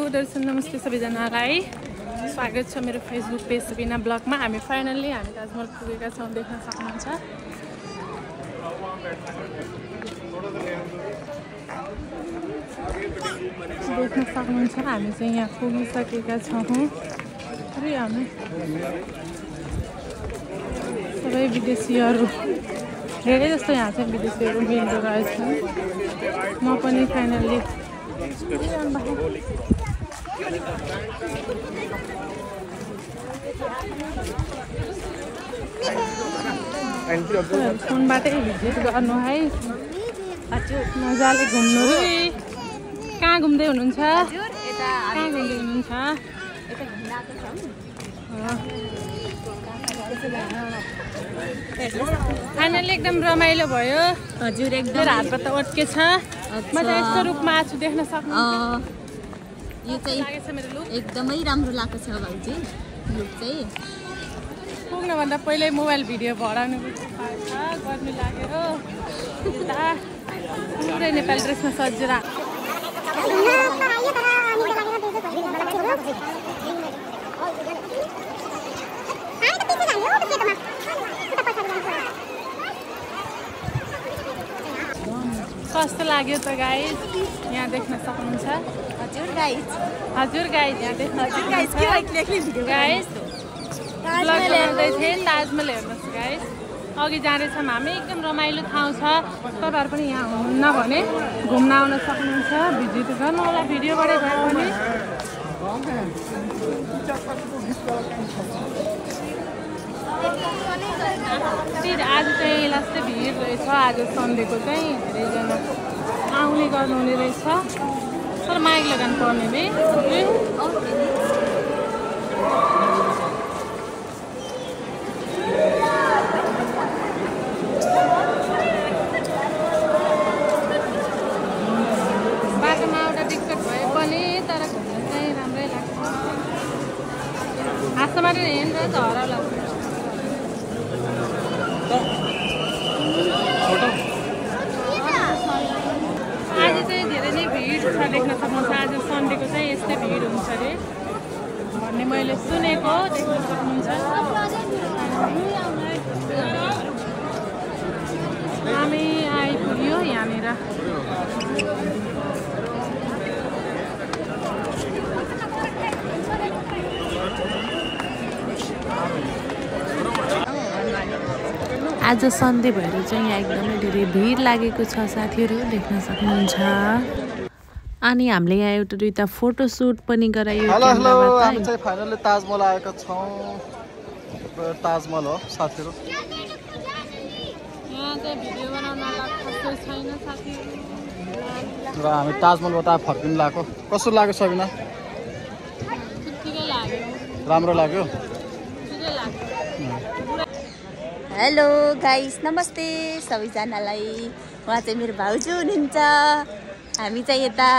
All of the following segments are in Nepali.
दर्शन नमस्ते सबैजनालाई स्वागत छ मेरो फेसबुक पेज सबिना ब्लगमा। हामी फाइनल्ली ताजमहल पुगेका छौँ, देख्न सक्नुहुन्छ। हामी चाहिँ यहाँ पुगिसकेका छौँ र हामी सबै विदेशीहरू धेरै जस्तो यहाँ चाहिँ विदेशीहरू मिल्दो रहेछन्। म पनि फाइनल्ली फोनबाटै भिजिट गर्नु है, मजाले घुम्नु। कहाँ घुम्दै हुनुहुन्छ? फाइनली एकदम रमाइलो भयो हजुर। एकदम हातबाट अड्केछ। म चाहिँ यस्तो रूपमा आछु, देख्न सक्नुहुन्छ। यो चाहिँ एकदमै राम्रो लागेको छ भाउजू। लुक चाहिँ पुग्नुभन्दा पहिल्यै मोबाइल भिडियो भराउनु गर्नु लाग्यो। पुरै नेपाली ड्रेसमा सजेर कस्तो लाग्यो त गाइज? यहाँ देख्न सक्नुहुन्छ। हजुर गाइज यहाँ देख्न गाइज ताजमहल हेर्नुहोस् गाइज। अघि जाँदैछौँ हामी, एकदम रमाइलो ठाउँ छ। तपाईँहरू पनि यहाँ हुनुहुन्न भने घुम्न आउन सक्नुहुन्छ, भिजिट गर्नु होला भिडियोबाटै भए पनि। आज चाहिँ लास्टै भिड रहेछ। आज सन्डेको चाहिँ धेरैजना आउने गर्नुहुने रहेछ, तर माइक लगाउनु पर्ने नि। बाटोमा एउटा दिक्कत भए पनि तर घुम्न चाहिँ राम्रै लाग्छ। हाँसो मात्रै हेरेर त हराउला। आज चाहिँ धेरै नै भिड छ, देख्न सक्नुहुन्छ। आज सन्डेको चाहिँ यस्तै भिड हुन्छ अरे भन्ने मैले सुनेको, देख्न सक्नुहुन्छ। हामी आइपुग्यो यहाँनिर। आज सन्डे भएर चाहिँ यहाँ एकदमै धेरै भिड लागेको छ साथीहरू, देख्न सक्नुहुन्छ। अनि हामीले यहाँ एउटा दुईटा फोटो सुट पनि गरायो। हेलो हामी चाहिँ फाइनली ताजमहल आएका छौँ। ताजमहल हो साथीहरू। यहाँ चाहिँ भिडियो बनाउन लाग्छ छैन साथीहरू। र हामी ताजमहलबाट फर्किनु लाग्यो। कस्तो लाग्यो सबिना? ठिकै लाग्यो, राम्रो लाग्यो। हेलो गाइस नमस्ते सबैजनालाई। उहाँ चाहिँ मेरो भाउजू हुनुहुन्छ। हामी चाहिँ यता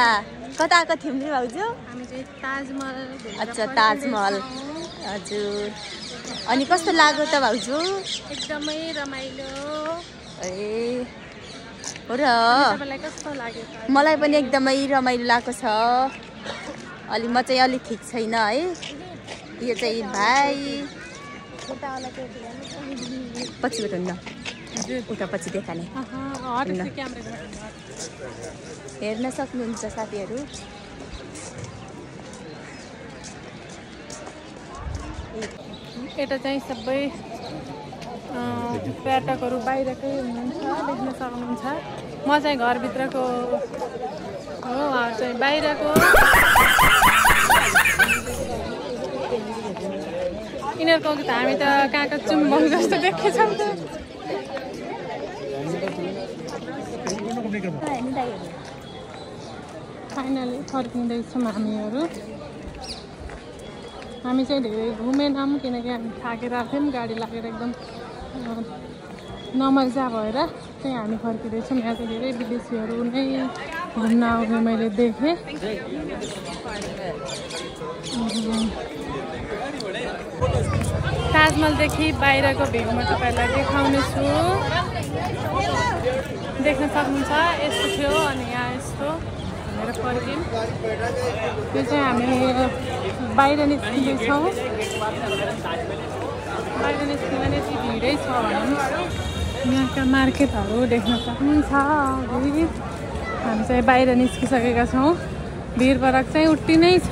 कता आएको थियौँ नि भाउजू? हामी चाहिँ ताजमहल। अच्छा ताजमहल हजुर। अनि कस्तो लाग्यो त भाउजू? एकदमै रमाइलो। ए हो र, तपाईँलाई कस्तो लाग्यो त? मलाई पनि एकदमै रमाइलो लागेको छ। अलि म चाहिँ अलिक ठिक छैन है। यो चाहिँ भाइ पछिबाट हुन्न, उता पछि देखाने हेर्न सक्नुहुन्छ साथीहरू। यता चाहिँ सबै पर्यटकहरू बाहिरकै हुनुहुन्छ, देख्न सक्नुहुन्छ। म चाहिँ घरभित्रको हो, उहाँ चाहिँ बाहिरको। यिनीहरूको त हामी त कहाँका चुम्बङ जस्तो देखेछौँ त। फाइनली फर्किँदैछौँ हामीहरू। हामी चाहिँ धेरै घुमेनौँ किनकि हामी थाकेर थियौँ, गाडी लागेर एकदम नमजा भएर चाहिँ हामी फर्किँदैछौँ। यहाँ चाहिँ धेरै विदेशीहरू नै घुम्न आउने मैले देखेँ। ताजमहलदेखि बाहिरको भ्यू म तपाईँलाई देखाउने छु। देख्न सक्नुहुन्छ यस्तो थियो अनि यहाँ यस्तो भनेर घुमेर फर्क्यौँ। त्यो चाहिँ हामी बाहिर निस्किँदैछौँ। बाहिर निस्किँदा नै यति भिडै छ भने यहाँका मार्केटहरू देख्न सक्नुहुन्छ। अघि हामी चाहिँ बाहिर निस्किसकेका छौँ। भिड भरक चाहिँ उट्टी नै छ।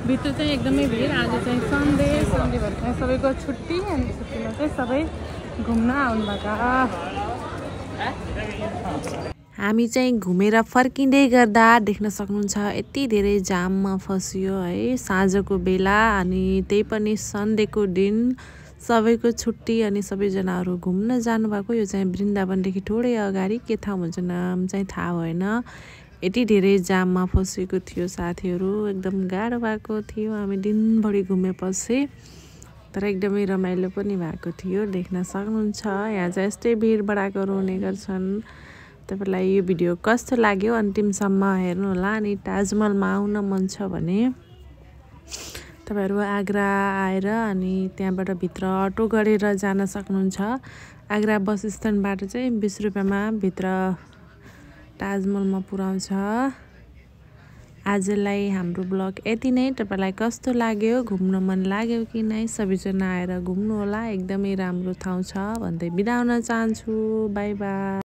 भित्र चाहिँ एकदमै भिड। आज चाहिँ सन्डे भएर चाहिँ सबैको छुट्टी अनि छुट्टीमा चाहिँ सबै घुम्न आउनुभएको। हामी चाहिँ घुमेर फर्किँदै गर्दा देख्न सक्नुहुन्छ यति धेरै जाममा फसियो है। साँझको बेला अनि त्यही पनि सन्डेको दिन सबैको छुट्टी अनि सबैजनाहरू घुम्न जानुभएको। यो चाहिँ वृन्दावनदेखि थोरै अगाडि के ठाउँ भन्छ नाम चाहिँ थाहा भएन। यति धेरै जाममा फसेको थियो साथीहरू। एकदम गाह्रो भएको थियो। हामी दिनभरि घुमेपछि तर एकदमै रमाइलो पनि भएको थियो। देख्न सक्नुहुन्छ यहाँ चाहिँ यस्तै भिड भडाकहरू हुने गर्छन्। तपाईँलाई यो भिडियो कस्तो लाग्यो अन्तिमसम्म हेर्नु होला। अनि ताजमहलमा आउन मन छ भने तपाईँहरू आग्रा आएर अनि त्यहाँबाट भित्र अटो गरेर जान सक्नुहुन्छ। आग्रा बस स्ट्यान्डबाट चाहिँ 20 रुपियाँमा भित्र ताजमहलमा पुर्याउँछ। आजलाई हाम्रो ब्लग यति नै। तपाईँलाई कस्तो लाग्यो, घुम्न मन लाग्यो कि नै? सबैजना आएर घुम्नु होला। एकदमै राम्रो ठाउँ छ भन्दै बिदा हुन चाहन्छु। By by.